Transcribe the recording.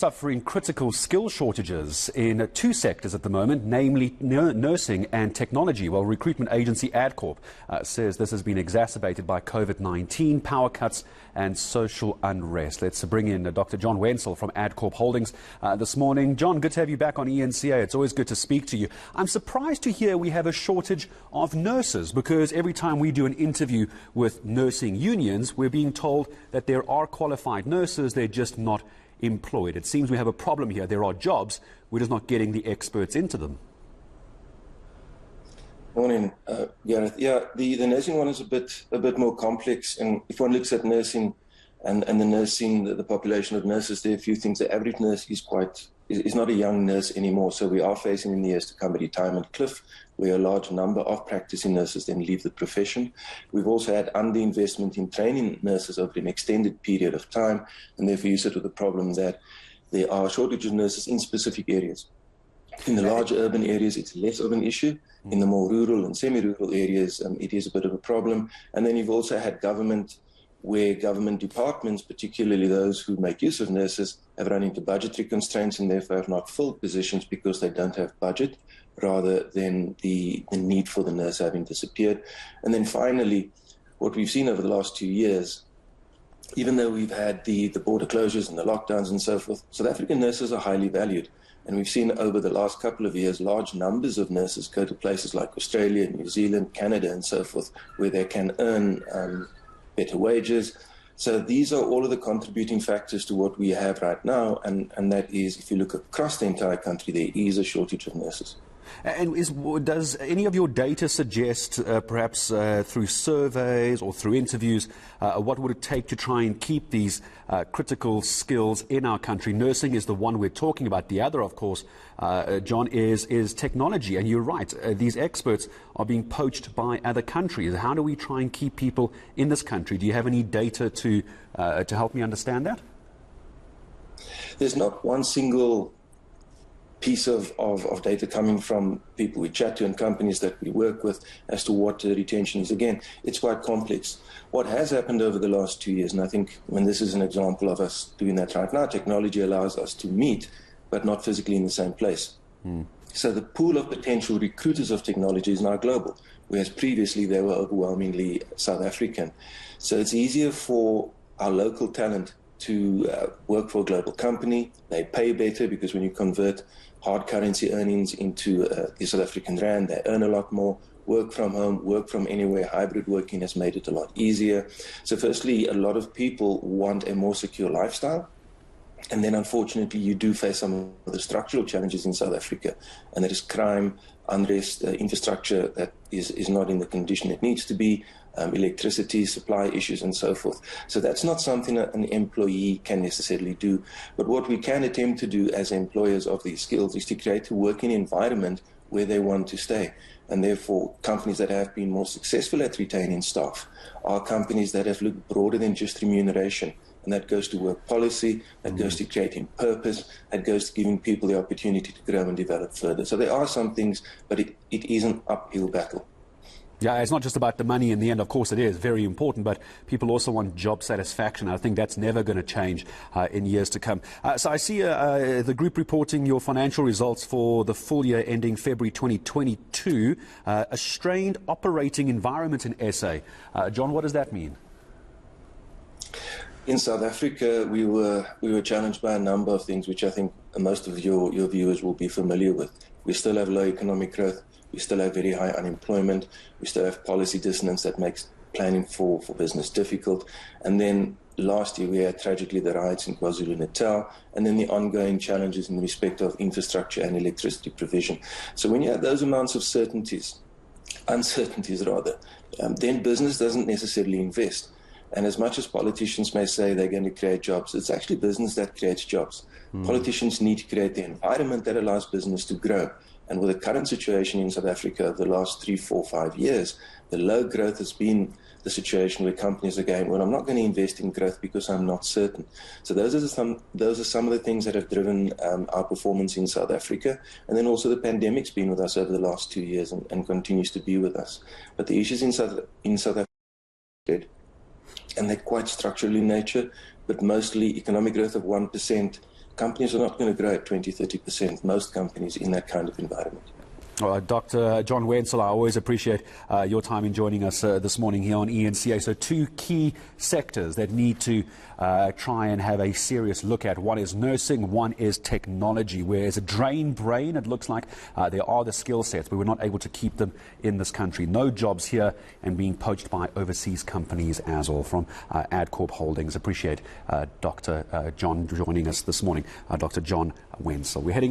Suffering critical skill shortages in two sectors at the moment, namely nursing and technology. Well, recruitment agency Adcorp says this has been exacerbated by COVID-19, power cuts and social unrest. Let's bring in Dr. John Wentzel from Adcorp Holdings this morning. John, good to have you back on eNCA. It's always good to speak to you. I'm surprised to hear we have a shortage of nurses, because every time we do an interview with nursing unions, we're being told that there are qualified nurses, they're just not employed. It seems we have a problem here. There are jobs, we're just not getting the experts into them. Morning, Gareth. Yeah, the nursing one is a bit more complex, and if one looks at nursing and the population of nurses, there are a few things. The average nurse is not a young nurse anymore, so we are facing in the years to come a retirement cliff, where a large number of practicing nurses then leave the profession. We've also had underinvestment in training nurses over an extended period of time, and therefore you sit with the problem that there are shortages of nurses in specific areas. In the large urban areas, it's less of an issue. In the more rural and semi-rural areas, it is a bit of a problem. And then you've also had government, where government departments, particularly those who make use of nurses, have run into budgetary constraints and therefore have not filled positions because they don't have budget, rather than the need for the nurse having disappeared. And then finally, what we've seen over the last 2 years, even though we've had the border closures and the lockdowns and so forth, South African nurses are highly valued. And we've seen over the last couple of years large numbers of nurses go to places like Australia, New Zealand, Canada and so forth, where they can earn better wages. So these are all of the contributing factors to what we have right now, and that is, if you look across the entire country, there is a shortage of nurses. And does any of your data suggest, perhaps through surveys or through interviews, what would it take to try and keep these critical skills in our country? Nursing is the one we're talking about. The other, of course, John, is technology. And you're right, these experts are being poached by other countries. How do we try and keep people in this country? Do you have any data to help me understand that? There's not one single piece of data coming from people we chat to and companies that we work with as to what the retention is. Again, it's quite complex. What has happened over the last 2 years, and I think when this is an example of us doing that right now, technology allows us to meet, but not physically in the same place. So the pool of potential recruiters of technology is now global, whereas previously they were overwhelmingly South African. So it's easier for our local talent to work for a global company. They pay better because when you convert hard currency earnings into the South African rand, they earn a lot more. Work from home, work from anywhere, hybrid working has made it a lot easier. So firstly, a lot of people want a more secure lifestyle. And then unfortunately, you do face some of the structural challenges in South Africa, and that is crime, unrest, infrastructure that is not in the condition it needs to be, electricity, supply issues and so forth. So that's not something that an employee can necessarily do. But what we can attempt to do as employers of these skills is to create a working environment where they want to stay. And therefore, companies that have been more successful at retaining staff are companies that have looked broader than just remuneration. And that goes to work policy, that goes to creating purpose, that goes to giving people the opportunity to grow and develop further. So there are some things, but it is an uphill battle. Yeah, it's not just about the money in the end. Of course, it is very important, but people also want job satisfaction. I think that's never going to change in years to come. So I see the group reporting your financial results for the full year ending February 2022. A strained operating environment in SA. John, what does that mean? In South Africa, we were challenged by a number of things, which I think most of your viewers will be familiar with. We still have low economic growth. We still have very high unemployment. We still have policy dissonance that makes planning for business difficult. And then last year we had tragically the riots in KwaZulu-Natal, and then the ongoing challenges in respect of infrastructure and electricity provision. So when you have those amounts of uncertainties rather, then business doesn't necessarily invest. And as much as politicians may say they're going to create jobs, it's actually business that creates jobs. Politicians need to create the environment that allows business to grow. And with the current situation in South Africa over the last 3, 4, 5 years, the low growth has been the situation where companies are going, well, I'm not going to invest in growth because I'm not certain. So those are some of the things that have driven our performance in South Africa. And then also the pandemic's been with us over the last 2 years and continues to be with us. But the issues in South Africa, and they're quite structural in nature, but mostly economic growth of 1%, companies are not going to grow at 20, 30%, most companies in that kind of environment. Dr. John Wentzel, I always appreciate your time in joining us this morning here on eNCA. So two key sectors that need to try and have a serious look at. One is nursing, one is technology, where as a drained brain, it looks like there are the skill sets, but we're not able to keep them in this country. No jobs here and being poached by overseas companies as well. From Adcorp Holdings. Appreciate Dr. John joining us this morning, Dr. John Wentzel. We're heading